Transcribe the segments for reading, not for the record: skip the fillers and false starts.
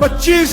25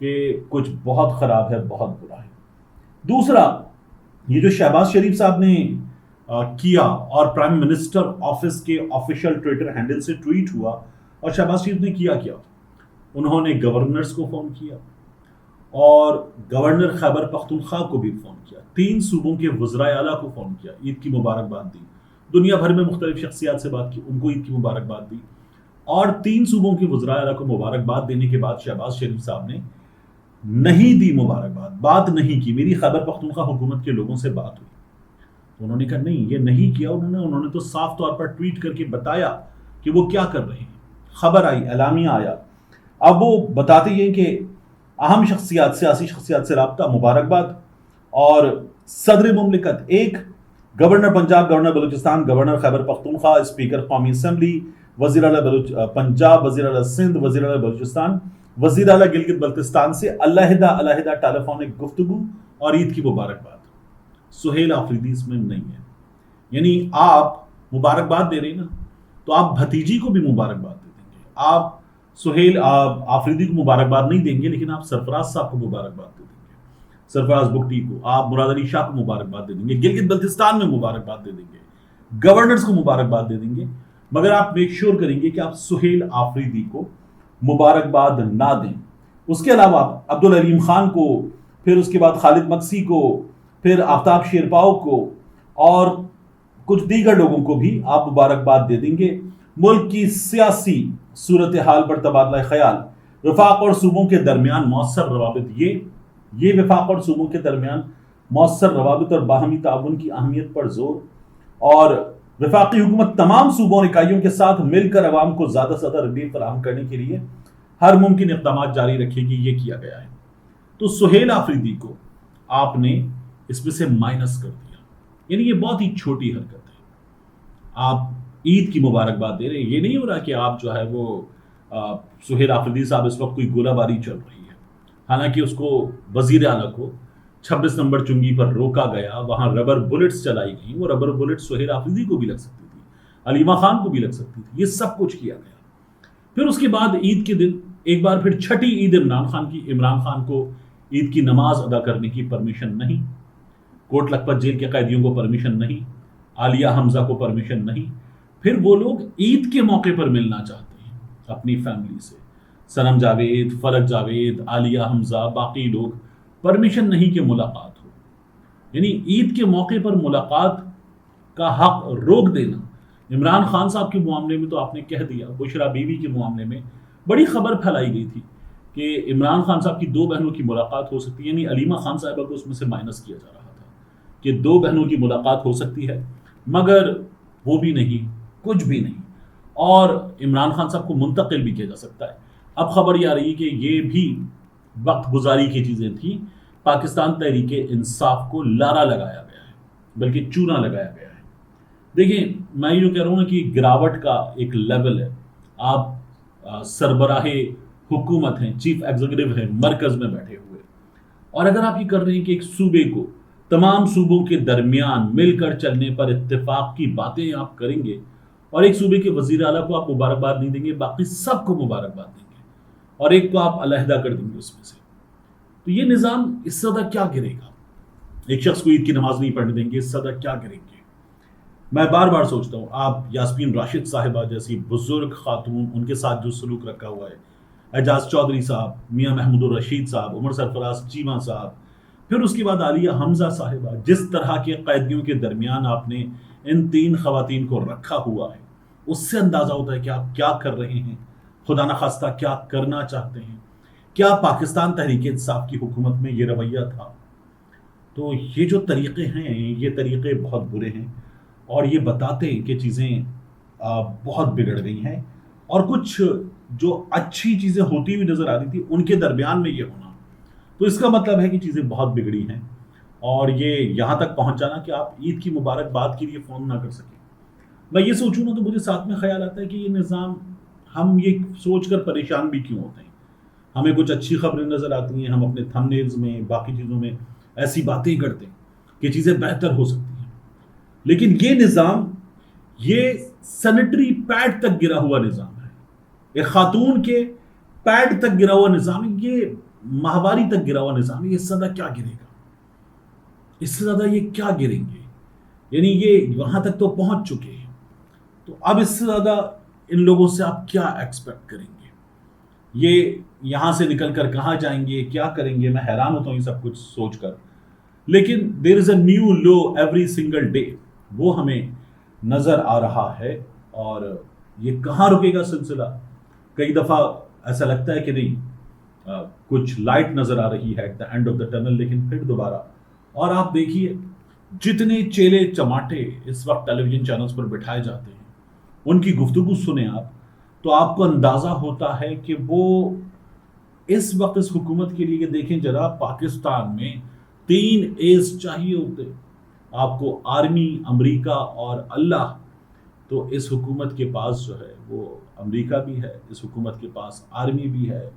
کہ کچھ بہت خراب ہے، بہت برا ہے۔ دوسرا، یہ جو شہباز شریف صاحب نے کیا اور پرائم منسٹر آفس کے آفیشیل ٹویٹر ہینڈل سے ٹویٹ ہوا، اور شہباز شریف نے کیا انہوں نے گورنرز کو فون کیا اور گورنر خیبر پختونخوا کو بھی فون کیا، 3 صوبوں کے وزرائے اعلیٰ کو فون کیا، عید کی مبارکباد دی، دنیا بھر میں مختلف شخصیات سے بات کی، ان کو عید کی مبارکباد دی، اور 3 صوبوں کے وزرائے اعلیٰ کو مبارکباد دینے کے بعد شہباز شریف صاحب نے نہیں دی مبارکباد، بات نہیں کی۔ میری خیبر پختونخوا حکومت کے لوگوں سے بات ہوئی تو انہوں نے کہا نہیں، یہ نہیں کیا انہوں نے تو صاف طور پر ٹویٹ کر کے بتایا کہ وہ کیا کر رہے ہیں، خبر آئی، اعلامیہ آیا۔ اب وہ بتاتے ہیں کہ اہم شخصیات، سیاسی شخصیات سے رابطہ، مبارکباد، اور صدر مملکت، ایک governor Punjab, governor Balochistan, governor Khyber Pakhtunkhwa, speaker قومی اسمبلی، وزیر اعلیٰ پنجاب، وزیر اعلیٰ سندھ، وزیر اعلیٰ بلوچستان، وزیر اعلیٰ گلگت بلتستان سے علیحدہ ٹیلی فونک گفتگو اور عید کی مبارکباد۔ سہیل آفریدی اس میں نہیں ہے، یعنی آپ مبارکباد دے رہے ہیں نا، تو آپ بھتیجی کو بھی مبارکباد دے دیں گے، آپ سہیل آفریدی کو مبارکباد نہیں دیں گے، لیکن آپ سرفراز صاحب کو مبارکباد دے دیں گے، سرفراز بگٹی کو، آپ مراد علی شاہ کو مبارکباد دے دیں گے، گلگت بلتستان میں مبارکباد دے دیں گے، گورنرز کو مبارکباد دے دیں گے، مگر آپ میک شور کریں گے کہ آپ سہیل آفریدی کو مبارکباد نہ دیں۔ اس کے علاوہ آپ عبدالعلیم خان کو، پھر اس کے بعد خالد مکسی کو، پھر آفتاب شیرپاؤ کو اور کچھ دیگر لوگوں کو بھی آپ مبارکباد دے دیں گے۔ ملک کی سیاسی صورتحال پر تبادلہ خیال، وفاق اور صوبوں کے درمیان مؤثر روابط، یہ وفاق اور صوبوں کے درمیان مؤثر روابط اور باہمی تعاون کی اہمیت پر زور، اور وفاقی حکومت تمام صوبوں اور اکائیوں کے ساتھ مل کر عوام کو زیادہ سے زیادہ ریلیف فراہم کرنے کے لیے ہر ممکن اقدامات جاری رکھے گی، یہ کیا گیا ہے۔ تو سہیل آفریدی کو آپ نے اس میں سے مائنس کر دیا، یعنی یہ بہت ہی چھوٹی حرکت ہے۔ آپ عید کی مبارکباد دے رہے ہیں، یہ نہیں ہو رہا کہ آپ جو ہے وہ سہیل آفریدی صاحب اس وقت کوئی گولہ باری چل رہی ہے، حالانکہ اس کو وزیر اعلیٰ کو 26 نمبر چنگی پر روکا گیا، وہاں ربر بلٹس چلائی گئیں، وہ ربر بلٹ سہیل آفریدی کو بھی لگ سکتی تھی، علیمہ خان کو بھی لگ سکتی تھی، یہ سب کچھ کیا گیا۔ پھر اس کے بعد عید کے دن ایک بار پھر چھٹی عید عمران خان کو عید کی نماز ادا کرنے کی پرمیشن نہیں، کوٹ لکھپت جیل کے قیدیوں کو پرمیشن نہیں، عالیہ حمزہ کو پرمیشن نہیں۔ پھر وہ لوگ عید کے موقع پر ملنا چاہتے ہیں اپنی فیملی سے، سنم جاوید، فلک جاوید، عالیہ حمزہ، باقی لوگ، پرمیشن نہیں کہ ملاقات ہو، یعنی عید کے موقع پر ملاقات کا حق روک دینا۔ عمران خان صاحب کے معاملے میں تو آپ نے کہہ دیا، بشرا بیوی کے معاملے میں بڑی خبر پھیلائی گئی تھی کہ عمران خان صاحب کی 2 بہنوں کی ملاقات ہو سکتی ہے، یعنی علیمہ خان صاحبہ کو اس میں سے مائنس کیا جا رہا تھا کہ 2 بہنوں کی ملاقات ہو سکتی ہے، مگر وہ بھی نہیں، کچھ بھی نہیں، اور عمران خان صاحب کو منتقل بھی کیا جا سکتا ہے۔ اب خبر یہ آ رہی ہے کہ یہ بھی وقت گزاری کی چیزیں تھیں، پاکستان تحریک انصاف کو لارا لگایا گیا ہے، بلکہ چونا لگایا گیا ہے۔ دیکھیں، میں یہ جو کہہ رہا ہوں نا کہ گراوٹ کا ایک لیول ہے، آپ سربراہ حکومت ہیں، چیف ایگزیکٹو ہیں، مرکز میں بیٹھے ہوئے، اور اگر آپ یہ کر رہے ہیں کہ ایک صوبے کو، تمام صوبوں کے درمیان مل کر چلنے پر اتفاق کی باتیں آپ کریں گے، اور ایک صوبے کے وزیر اعلیٰ کو آپ مبارکباد نہیں دیں گے، باقی سب کو مبارکباد دیں گے، اور ایک کو آپ علیحدہ کر دیں گے اس میں سے، تو یہ نظام اس سے زیادہ کیا گرے گا؟ ایک شخص کو عید کی نماز نہیں پڑھنے دیں گے، اس سے زیادہ کیا کریں گے؟ میں بار بار سوچتا ہوں، آپ یاسمین راشد صاحبہ جیسی بزرگ خاتون، ان کے ساتھ جو سلوک رکھا ہوا ہے، اعجاز چودھری صاحب، میاں محمود الرشید صاحب، عمر سرفراز چیمہ صاحب، پھر اس کے بعد عالیہ حمزہ صاحبہ، جس طرح کے قیدیوں کے درمیان آپ نے ان 3 خواتین کو رکھا ہوا ہے، اس سے اندازہ ہوتا ہے کہ آپ کیا کر رہے ہیں، خدا نخواستہ کیا کرنا چاہتے ہیں۔ کیا پاکستان تحریک انصاف کی حکومت میں یہ رویہ تھا؟ تو یہ جو طریقے ہیں، یہ طریقے بہت برے ہیں، اور یہ بتاتے ہیں کہ چیزیں بہت بگڑ گئی ہیں، اور کچھ جو اچھی چیزیں ہوتی ہوئی نظر آ رہی تھی ان کے درمیان میں یہ ہونا، تو اس کا مطلب ہے کہ چیزیں بہت بگڑی ہیں، اور یہ یہاں تک پہنچ جانا کہ آپ عید کی مبارکباد کے لیے فون نہ کر سکیں۔ میں یہ سوچوں نا تو مجھے ساتھ میں خیال آتا ہے کہ یہ نظام، ہم یہ سوچ کر پریشان بھی کیوں ہوتے ہیں؟ ہمیں کچھ اچھی خبریں نظر آتی ہیں، ہم اپنے تھم نیلز میں، باقی چیزوں میں ایسی باتیں کرتے ہیں کہ چیزیں بہتر ہو سکتی ہیں، لیکن یہ نظام، یہ سینیٹری پیڈ تک گرا ہوا نظام ہے، ایک خاتون کے پیڈ تک گرا ہوا نظام ہے، یہ ماہواری تک گرا ہوا نظام ہے، اس سے زیادہ کیا گرے گا، اس سے زیادہ یہ کیا گریں گے؟ یعنی یہ وہاں تک تو پہنچ چکے ہیں، تو اب اس سے زیادہ ان لوگوں سے آپ کیا ایکسپیکٹ کریں گے؟ یہ یہاں سے نکل کر کہاں جائیں گے، کیا کریں گے؟ میں حیران ہوتا ہوں یہ سب کچھ سوچ کر. لیکن there is a new love every single day, وہ ہمیں نظر آ رہا ہے. اور یہ کہاں رکے گا سلسلہ؟ کئی دفعہ ایسا لگتا ہے کہ نہیں کچھ لائٹ نظر آ رہی ہے at the end of the tunnel, لیکن پھر دوبارہ. اور آپ دیکھیے جتنے چیلے چماٹے اس وقت ٹیلی ویژن چینلز پر بٹھائے جاتے ہیں، ان کی گفتگو سنیں آپ تو آپ کو اندازہ ہوتا ہے کہ وہ اس وقت اس حکومت کے لیے، کہ دیکھیں ذرا پاکستان میں 3 ایز چاہیے ہوتے آپ کو، آرمی، امریکہ اور اللہ. تو اس حکومت کے پاس جو ہے وہ امریکہ بھی ہے، اس حکومت کے پاس آرمی بھی ہے،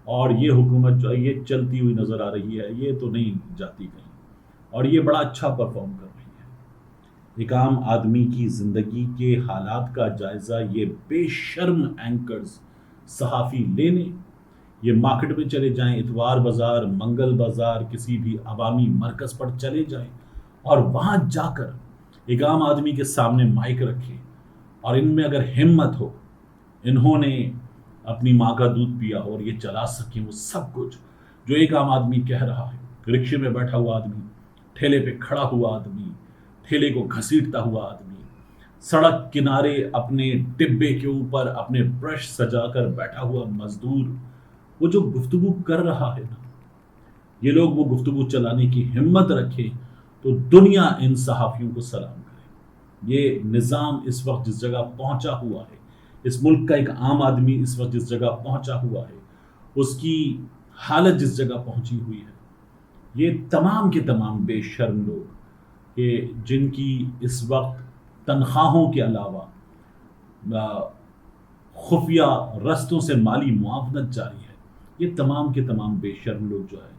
اور یہ حکومت جو ہے یہ چلتی ہوئی نظر آ رہی ہے، یہ تو نہیں جاتی کہیں، اور یہ بڑا اچھا پرفارم کر رہی ہے. ایک عام آدمی کی زندگی کے حالات کا جائزہ یہ بے شرم اینکرز، صحافی لے لیں. یہ مارکیٹ میں چلے جائیں، اتوار بازار، منگل بازار، کسی بھی عوامی مرکز پر چلے جائیں اور وہاں جا کر ایک عام آدمی کے سامنے مائک رکھیں، اور ان میں اگر ہمت ہو، انہوں نے اپنی ماں کا دودھ پیا اور یہ چلا سکیں وہ سب کچھ جو ایک عام آدمی کہہ رہا ہے. رکشے میں بیٹھا ہوا آدمی، ٹھیلے پہ کھڑا ہوا آدمی، ٹھیلے کو گھسیٹتا ہوا آدمی، سڑک کنارے اپنے ڈبے کے اوپر اپنے برش سجا کر بیٹھا ہوا مزدور، وہ جو گفتگو کر رہا ہے نا، یہ لوگ وہ گفتگو چلانے کی ہمت رکھیں تو دنیا ان صحافیوں کو سلام کرے. یہ نظام اس وقت جس جگہ پہنچا ہوا ہے، اس ملک کا ایک عام آدمی اس وقت جس جگہ پہنچا ہوا ہے، اس کی حالت جس جگہ پہنچی ہوئی ہے، یہ تمام کے تمام بے شرم لوگ کہ جن کی اس وقت تنخواہوں کے علاوہ خفیہ رستوں سے مالی معاونت جاری ہے، یہ تمام کے تمام بے شرم لوگ جو ہے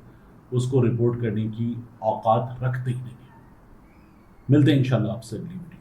اس کو رپورٹ کرنے کی اوقات رکھتے ہی نہیں. ملتے ہیں انشاءاللہ آپ سے اگلی ویڈیو.